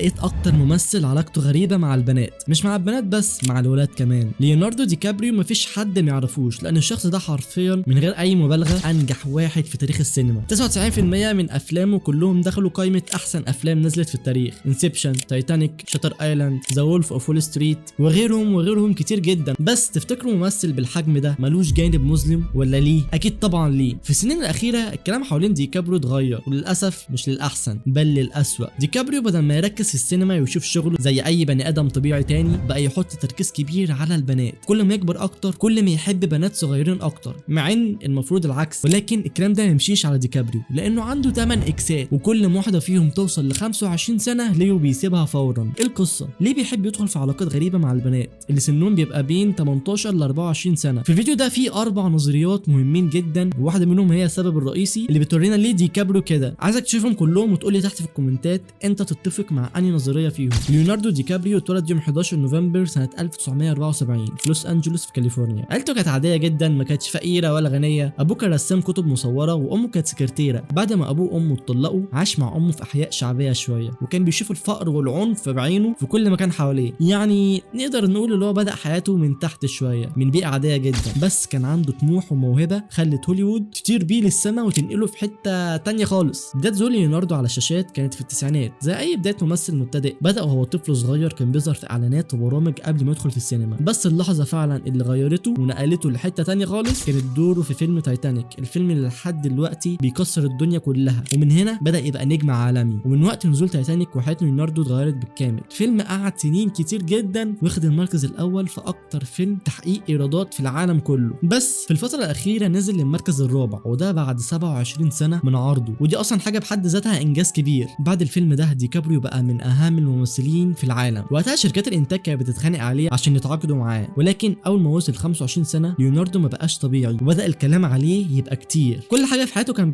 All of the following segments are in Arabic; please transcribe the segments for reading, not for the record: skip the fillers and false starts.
لقيت اكتر ممثل علاقته غريبه مع البنات، مش مع البنات بس، مع الولاد كمان. ليوناردو دي كابريو مفيش حد ما يعرفوش، لان الشخص ده حرفيا من غير اي مبالغه انجح واحد في تاريخ السينما. 99% من افلامه كلهم دخلوا قائمه احسن افلام نزلت في التاريخ: انسبشن، تايتانيك، شاتر ايلاند، ذا وولف اوف وول ستريت، وغيرهم كتير جدا. بس تفتكروا ممثل بالحجم ده ملوش جانب مظلم ولا ليه؟ اكيد طبعا ليه. في السنين الاخيره الكلام حوالين دي كابريو اتغير، وللاسف مش للاحسن بل للاسوأ. دي كابريو بدل ما يركز في السينما ويشوف شغله زي اي بني ادم طبيعي تاني، بقى يحط تركيز كبير على البنات. كل ما يكبر اكتر كل ما يحب بنات صغيرين اكتر، مع ان المفروض العكس. ولكن الكلام ده ما يمشيش على دي كابريو، لانه عنده 8 اكسات وكل ما واحده فيهم توصل ل 25 سنه ليو بيسيبها فورا. ايه القصه؟ ليه بيحب يدخل في علاقات غريبه مع البنات اللي سنهم بيبقى بين 18 ل 24 سنه؟ في الفيديو ده في 4 نظريات مهمين جدا، وواحده منهم هي السبب الرئيسي اللي بتورينا ليه دي كابريو كده. عايزك تشوفهم كلهم وتقول لي تحت في الكومنتات انت تتفق مع انهي نظريه فيهم. ليوناردو دي كابريو اتولد يوم 11 نوفمبر سنه 1974 في لوس انجلوس في كاليفورنيا. عيلته كانت عاديه جدا، ما كانتش فقيره ولا غنيه. ابوه كان رسام كتب مصوره وامه كانت سكرتيره. بعد ما ابوه وامه اتطلقوا عاش مع امه في احياء شعبيه شويه، وكان بيشوف الفقر والعنف بعينه في كل مكان حواليه. يعني نقدر نقول اللي هو بدا حياته من تحت شويه، من بيئه عاديه جدا، بس كان عنده طموح وموهبه خلت هوليوود تطير بيه للسما وتنقله في حته تانية خالص. بدايه ظهور ليوناردو على الشاشات كانت في التسعينات، زي اي بدايه ممثل مبتدئ. بدا وهو طفل صغير كان بيظهر في اعلانات وبرامج قبل ما يدخل في السينما. بس اللحظه فعلا اللي غيرته ونقلته لحته تانية خالص كانت دوره في فيلم تايتانيك، الفيلم اللي لحد دلوقتي بيكسر الدنيا كلها. ومن هنا بدا يبقى نجم عالمي. ومن وقت نزول تايتانيك وحياه ليوناردو اتغيرت بالكامل. فيلم قعد سنين كتير جدا واخد المركز الاول في اكتر فيلم تحقيق ايرادات في العالم كله. بس في الفتره الاخيره نزل للمركز الرابع، وده بعد 27 سنه من عرضه، ودي اصلا حاجه بحد ذاتها انجاز كبير. بعد الفيلم ده دي كابريو بقى من اهم الممثلين في العالم. وقتها شركات الانتاج كانت بتتخانق عليه عشان يتعاقدوا معاه، ولكن اول ما وصل 25 سنه ليوناردو ما بقاش طبيعي، وبدا الكلام عليه يبقى كتير. كل حاجه في حياته كان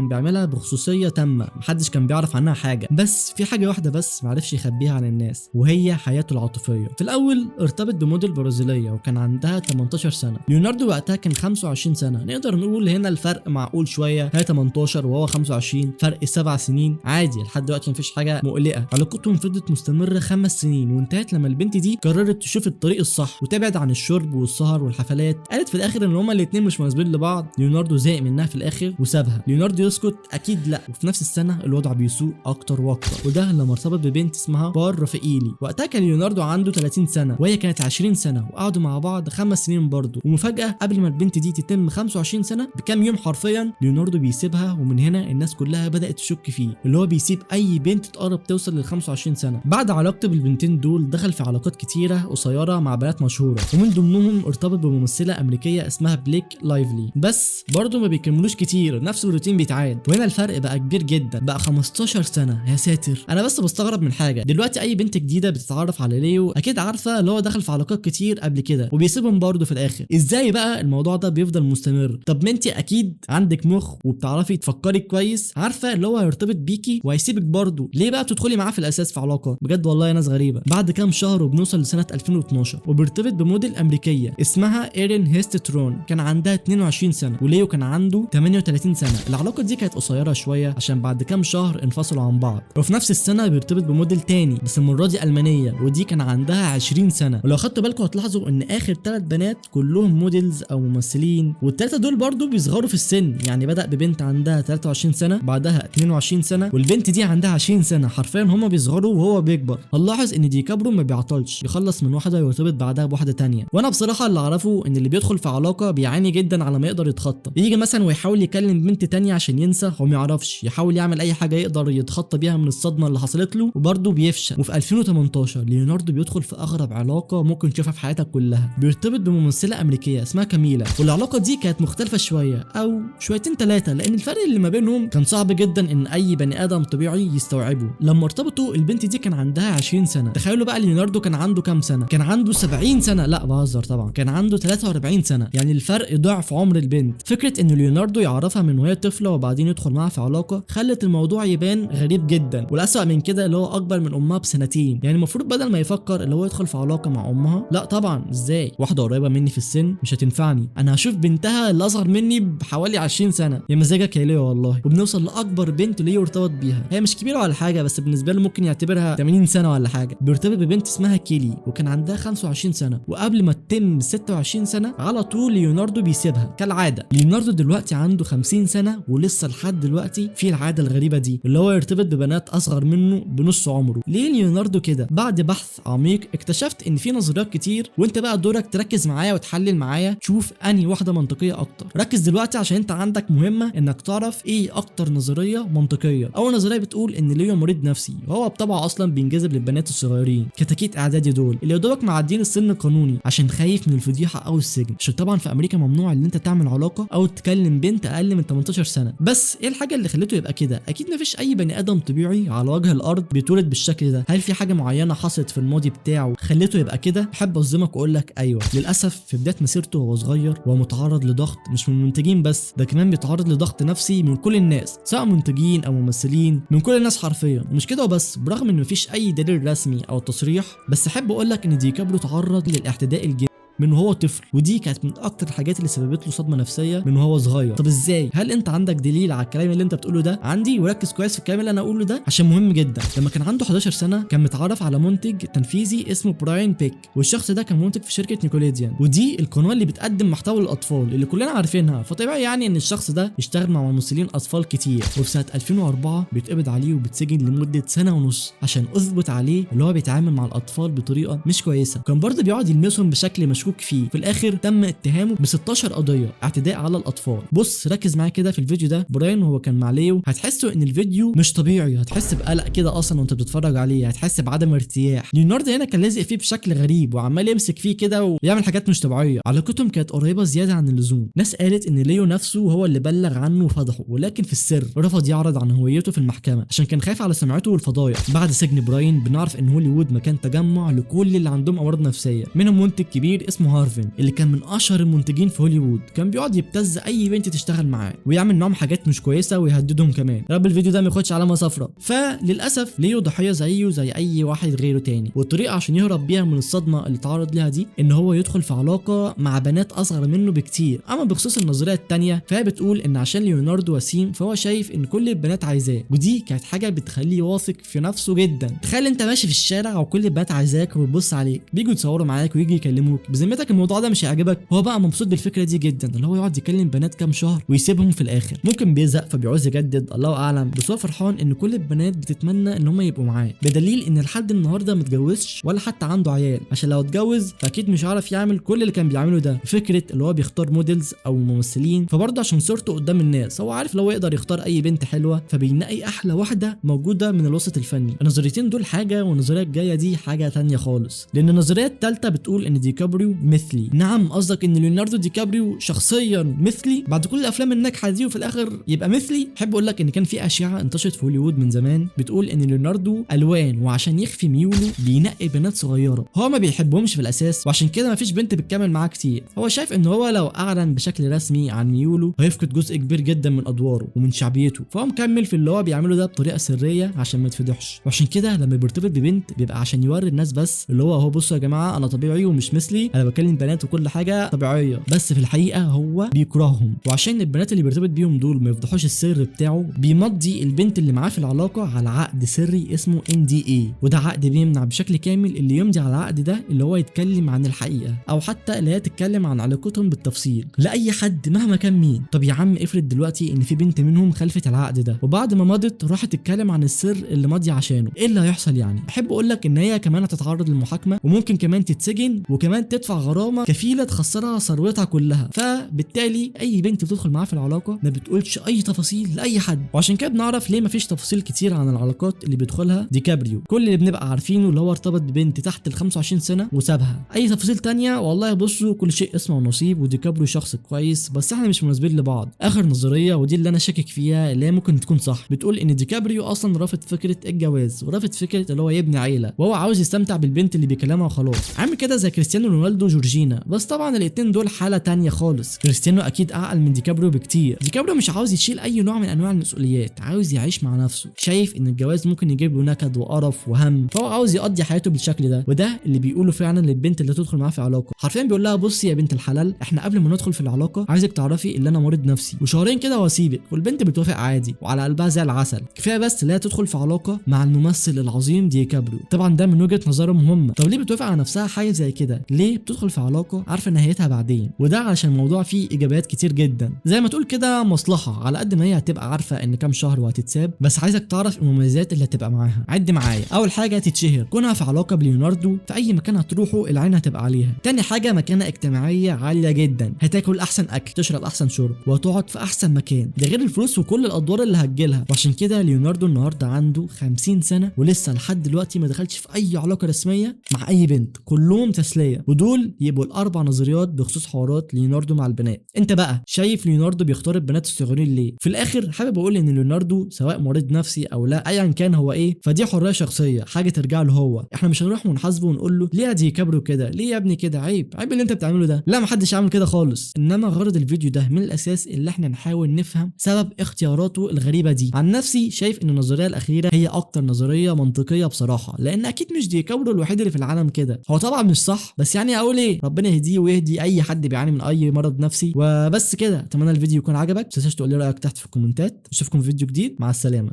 بيعملها بخصوصيه تامه، محدش كان بيعرف عنها حاجه. بس في حاجه واحده بس معرفش يخبيها عن الناس، وهي حياته العاطفيه. في الاول ارتبط بموديل برازيليه وكان عندها 18 سنه. ليوناردو وقتها كان 25 سنه. نقدر نقول هنا الفرق معقول شويه، هي 18 وهو 25، فرق 7 سنين عادي. لحد دلوقتي مفيش حاجه مقلقه. علاقتهم فضلت مستمره 5 سنين، وانتهت لما البنت دي قررت تشوف الطريق الصح وتبعد عن الشرب والسهر والحفلات. قالت في الاخر ان هما الاثنين مش مناسبين لبعض. ليوناردو زهق منها في الاخر وسابها. ليوناردو يسكت؟ اكيد لا. وفي نفس السنه الوضع بيسوء اكتر واكتر، وده لما ارتبط ببنت اسمها بار رافائيلي. وقتها كان ليوناردو عنده 30 سنه وهي كانت 20 سنه، وقعدوا مع بعض 5 سنين برضه. ومفاجاه قبل ما البنت دي تتم 25 سنه بكام يوم حرفيا ليوناردو بيسيبها. ومن هنا الناس كلها بدات تشك فيه، اللي هو بيسيب اي بنت تقرب توصل لل 25 سنه. بعد علاقته بالبنتين دول دخل في علاقات كتيره قصيره مع بنات مشهوره، ومن ضمنهم ارتبط بممثله امريكيه اسمها بليك لايفلي. بس برضه ما بيكملوش كتير، نفس الروتين بيتعاد. وهنا الفرق بقى كبير جدا، بقى 15 سنه. يا ساتر. انا بس بستغرب من حاجه، دلوقتي اي بنت جديده بتتعرف على ليو اكيد عارفه اللي هو دخل في علاقات كتير قبل كده وبيسيبهم برضه في الاخر. ازاي بقى الموضوع ده بيفضل مستمر؟ طب ما انت اكيد عندك مخ وبتعرفي تفكري كويس، عارفه اللي هو هيرتبط بيكي وهيسيبك برضه، ليه بقى تدخلي معاه في الاساس في علاقه؟ بجد والله ناس غريبه. بعد كام شهر وبنوصل لسنه 2012 وبيرتبط بموديل امريكيه اسمها ايرين هيستترون، كان عندها 22 سنه وليو كان عنده 38 سنه. العلاقه دي كانت قصيره شويه عشان بعد كام شهر انفصلوا عن بعض. وفي نفس السنه بيرتبط بموديل تاني بس المره دي المانيه، ودي كان عندها 20 سنه. ولو خدتوا بالكم هتلاحظوا ان اخر 3 بنات كلهم موديلز او ممثلين، والثلاثه دول برضو بيصغروا في السن. يعني بدا ببنت عندها 23 سنه، بعدها 22 سنه، والبنت دي عندها 20 سنه. حرفيا هما بيصغروا وهو بيكبر. هنلاحظ ان دي كابرو ما بيعطلش، يخلص من واحده ويرتبط بعدها بواحده تانية. وانا بصراحه اللي اعرفه ان اللي بيدخل في علاقه بيعاني جدا على ما يقدر يتخطى. يجي مثلا ويحاول يكلم بنت تانية عشان ينسى، هو ما يعرفش. يحاول يعمل اي حاجه يقدر يتخطى بيها من الصدمه اللي حصلت له وبرضه بيفشل. وفي 2018 ليوناردو بيدخل في اغرب علاقه ممكن تشوفها في حياتك كلها. بيرتبط بممثله امريكيه اسمها كاميلا، والعلاقه دي كانت مختلفه شويه او شويتين 3، لان الفرق اللي ما بينهم كان صعب جدا ان اي بني ادم طبيعي يستوعبه. لما ارتبطوا البنت دي كان عندها 20 سنه. تخيلوا بقى ليوناردو كان عنده كام سنه؟ كان عنده 70 سنه. لا بهزر طبعا، كان عنده 43 سنه، يعني الفرق ضعف عمر البنت. فكره ان ليوناردو يعرفها من وهي طفله وبعدين يدخل معاها في علاقه خلت الموضوع يبان غريب جدا. والاسوأ من كده اللي هو اكبر من امها بسنتين. يعني المفروض بدل ما يفكر اللي هو يدخل في علاقه مع امها، لا طبعا ازاي، واحده قريبه مني في السن مش هتنفعني، انا هشوف بنتها اللي اصغر مني بحوالي 20 سنه. يا مزاجك يا ليو والله. وبنوصل لاكبر بنت ليو ارتبط بيها. هي مش كبيره ولا حاجه بس بالنسبه له ممكن يعتبرها 80 سنه ولا حاجه. بيرتبط ببنت اسمها كيلي وكان عندها 25 سنه، وقبل ما تتم 26 سنه على طول ليوناردو بيسيبها كالعاده. ليوناردو دلوقتي عنده 50 سنه ولسه لحد دلوقتي في العاده الغريبه دي اللي هو يرتبط ببنات اصغر منه بنص عمره. ليه ليوناردو كده؟ بعد بحث عميق اكتشفت ان في نظريات كتير، وانت بقى دورك تركز معايا وتحلل معايا تشوف انهي واحده منطقيه اكتر. ركز دلوقتي عشان انت عندك مهمه انك تعرف ايه اكتر نظريه منطقيه. اول نظريه بتقول ان ليو مريض نفسي، وهو بطبعه اصلا بينجذب للبنات الصغيرين كتاكيت اعدادي دول اللي يدوبك معديين السن القانوني عشان خايف من الفضيحه او السجن، عشان طبعا في امريكا ممنوع ان انت تعمل علاقه او تكلم بنت اقل من 18 سنه. بس ايه الحاجه اللي خلته يبقى كده؟ اكيد مفيش اي بني ادم طبيعي على وجه الارض بيتولد بالشكل ده. هل في حاجه معينه حصلت في الماضي بتاعه خلته يبقى كده؟ احب اصدمك واقول لك ايوه. للاسف في بدايه مسيرته وهو صغير هو متعرض لضغط مش من المنتجين بس، ده كمان بيتعرض لضغط نفسي من كل الناس، سواء منتجين او ممثلين، من كل الناس حرفيا. ومش كده وبس، برغم ان مفيش اي دليل رسمي او تصريح، بس احب اقول لك ان ديكابريو تعرض للاعتداء الجنسي من وهو طفل، ودي كانت من اكتر الحاجات اللي سببت له صدمه نفسيه من وهو صغير. طب ازاي؟ هل انت عندك دليل على الكلام اللي انت بتقوله ده؟ عندي، وركز كويس في الكلام اللي انا اقوله ده عشان مهم جدا. لما كان عنده 11 سنه كان متعرف على منتج تنفيذي اسمه براين بيك، والشخص ده كان منتج في شركه نيكوليديان، ودي القناه اللي بتقدم محتوى للاطفال اللي كلنا عارفينها. فطبيعي يعني ان الشخص ده يشتغل مع ممثلين اطفال كتير، وفي سنه 2004 بيتقبض عليه وبيتسجن لمده سنه ونص عشان اثبت عليه اللي هو بيتعامل مع الاطفال بطريقه مش كويسه. كان برضه بيقعد يلمسهم بشكل مشكوك فيه. في الاخر تم اتهامه ب 16 قضيه اعتداء على الاطفال. بص ركز معايا كده في الفيديو ده، براين وهو كان مع ليو، هتحسوا ان الفيديو مش طبيعي، هتحس بقلق كده اصلا وانت بتتفرج عليه، هتحس بعدم ارتياح. ليوناردو هنا كان لازق فيه بشكل غريب وعمال يمسك فيه كده ويعمل حاجات مش طبيعيه. علاقتهم كانت قريبه زياده عن اللزوم. ناس قالت ان ليو نفسه هو اللي بلغ عنه وفضحه، ولكن في السر رفض يعرض عن هويته في المحكمه عشان كان خايف على سمعته والفضايح. بعد سجن براين بنعرف ان هوليوود مكان تجمع لكل اللي عندهم امراض نفسيه، منهم منتج كبير اسمه هارفن اللي كان من اشهر المنتجين في هوليوود. كان بيقعد يبتز اي بنت تشتغل معاه ويعمل معاهم حاجات مش كويسه ويهددهم كمان. رب الفيديو ده ما ياخدش علامه صفراء. فللاسف ليو ضحيه زيه زي اي واحد غيره تاني، والطريقه عشان يهرب بيها من الصدمه اللي تعرض لها دي ان هو يدخل في علاقه مع بنات اصغر منه بكتير. اما بخصوص النظريه الثانيه فهي بتقول ان عشان ليوناردو وسيم فهو شايف ان كل البنات عايزاه، ودي كانت حاجه بتخليه واثق في نفسه جدا. تخيل انت ماشي في الشارع وكل البنات عايزاك وبتبص عليك، بييجوا يتصوروا معاك ويجي يكلموك، بذمتك الموضوع ده مش هيعجبك؟ هو بقى مبسوط بالفكره دي جدا، اللي هو يقعد يكلم بنات كام شهر ويسيبهم في الاخر. ممكن بيزهق فبيعوز يجدد، الله اعلم، بس هو فرحان ان كل البنات بتتمنى ان هم يبقوا معاه، بدليل ان لحد النهارده ما اتجوزش ولا حتى عنده عيال، عشان لو اتجوز فاكيد مش عارف يعمل كل اللي كان بيعمله ده. فكره اللي هو بيختار موديلز او ممثلين، فبرضه عشان صورته قدام الناس هو عارف لو يقدر يختار اي بنت حلوه فبينقي احلى واحده موجوده من الوسط الفني. النظريتين دول حاجه والنظريه الجايه دي حاجه ثانيه خالص، لان النظريه الثالثه بتقول ان ديكابريو مثلي. نعم، قصدك ان ليوناردو ديكابريو شخصيا مثلي بعد كل الافلام الناجحه دي وفي الاخر يبقى مثلي؟ احب اقول لك ان كان في اشاعه انتشرت في هوليوود من زمان بتقول ان ليوناردو الوان، وعشان يخفي ميوله بينقي بنات صغيره هو ما بيحبهمش في الاساس، وعشان كده ما فيش بنت بتكمل معاه كتير. هو شايف ان هو لو اعلن بشكل رسمي عن ميوله هيفقد جزء كبير جدا من ادواره ومن شعبيته، فهو مكمل في اللي هو بيعمله ده بطريقه سريه عشان ما يتفضحش. وعشان كده لما بيرتبط ببنت بيبقى عشان يوري الناس بس اللي هو بصوا يا جماعه انا طبيعي ومش مثلي، انا بكلم بنات وكل حاجه طبيعيه، بس في الحقيقه هو بيكرههم. وعشان البنات اللي بيرتبط بيهم دول ما يفضحوش السر بتاعه بيمضي البنت اللي معاه في العلاقه على عقد سري اسمه NDA، وده عقد بيمنع بشكل كامل اللي يمضي على العقد ده اللي هو يتكلم عن الحقيقه او حتى اللي هي تتكلم عن علاقتهم بالتفصيل لاي حد مهما كان مين. طب يا عم افرض دلوقتي ان في بنت منهم خلفت العقد ده وبعد ما مضت راحت تتكلم عن السر اللي ماضيه عشانه، ايه اللي هيحصل يعني؟ احب اقول لك ان هي كمان هتتعرض للمحاكمه وممكن كمان تتسجن وكمان تدفع غرامه كفيله تخسرها ثروتها كلها. فبالتالي اي بنت بتدخل معاه في العلاقه ما بتقولش اي تفاصيل لاي حد، وعشان كده بنعرف ليه مفيش تفاصيل كتير عن العلاقات اللي بيدخلها ديكابريو. كل اللي بنبقى عارفينه اللي هو ارتبط ببنت تحت ال 25 سنه وسابها. اي تفاصيل تانية والله بصوا كل شيء اسمه ونصيب، وديكابريو شخص كويس بس احنا مش مناسبين لبعض. اخر نظريه ودي اللي انا شاكك فيها اللي هي ممكن تكون صح، بتقول ان ديكابريو اصلا رافض فكره الجواز ورافض فكره اللي هو يبني عيله، وهو عاوز يستمتع بالبنت اللي بيكلمها وخلاص، عامل كده زي كريستيانو رونالدو والده جورجينا، بس طبعا الاتنين دول حاله تانية خالص. كريستيانو اكيد اعقل من ديكابريو بكتير. ديكابريو مش عاوز يشيل اي نوع من انواع المسؤوليات، عاوز يعيش مع نفسه، شايف ان الجواز ممكن يجيب له نكد وقرف وهم، فهو عاوز يقضي حياته بالشكل ده. وده اللي بيقوله فعلا للبنت اللي تدخل معاه في علاقه، حرفيا بيقول لها بصي يا بنت الحلال، احنا قبل ما ندخل في العلاقه عايزك تعرفي ان انا مريض نفسي وشهرين كده واسيبك. والبنت بتوافق عادي وعلى قلبها زي العسل. كفايه بس لا تدخل في علاقه مع الممثل العظيم ديكابريو. طبعا ده من وجهه نظرهم هم. طب ليه بتوافق على نفسها حاجه زي كده؟ ليه بتدخل في علاقه عارفه نهايتها بعدين؟ وده علشان الموضوع فيه ايجابيات كتير جدا، زي ما تقول كده مصلحه، على قد ما هي هتبقى عارفه ان كام شهر وهتتساب، بس عايزك تعرف المميزات اللي هتبقى معاها. عد معايا. اول حاجه تتشهر، كونها في علاقه بليوناردو في اي مكان هتروحه العين هتبقى عليها. تاني حاجه مكانه اجتماعيه عاليه جدا، هتاكل احسن اكل، تشرب احسن شرب، وهتقعد في احسن مكان، ده غير الفلوس وكل الادوار اللي هتجيلها. وعشان كده ليوناردو النهارده عنده 50 سنه ولسه لحد دلوقتي ما دخلش في اي علاقه رسميه مع اي بنت، كلهم تسليه. ودول يبقوا الاربع نظريات بخصوص حوارات ليوناردو مع البنات. انت بقى شايف ليوناردو بيختار البنات الصغيرين ليه؟ في الاخر حابب اقول ان ليوناردو سواء مريض نفسي او لا، ايا كان هو ايه، فدي حريه شخصيه، حاجه ترجع له هو. احنا مش هنروح ونحاسبه ونقول له ليه يا ديكابريو كده، ليه يا ابني كده، عيب اللي انت بتعمله ده. لا، محدش عامل كده خالص. انما غرض الفيديو ده من الاساس اللي احنا نحاول نفهم سبب اختياراته الغريبه دي. عن نفسي شايف ان النظريه الاخيره هي اكتر نظريه منطقيه بصراحه، لان اكيد مش ديكابريو الوحيد اللي في العالم كده. هو طبعا مش صح، بس يعني اقول ايه، ربنا يهديه ويهدي اي حد بيعاني من اي مرض نفسي. وبس كده، اتمنى الفيديو يكون عجبك، ما تنساش تقول لي رايك تحت في الكومنتات. اشوفكم في فيديو جديد، مع السلامه.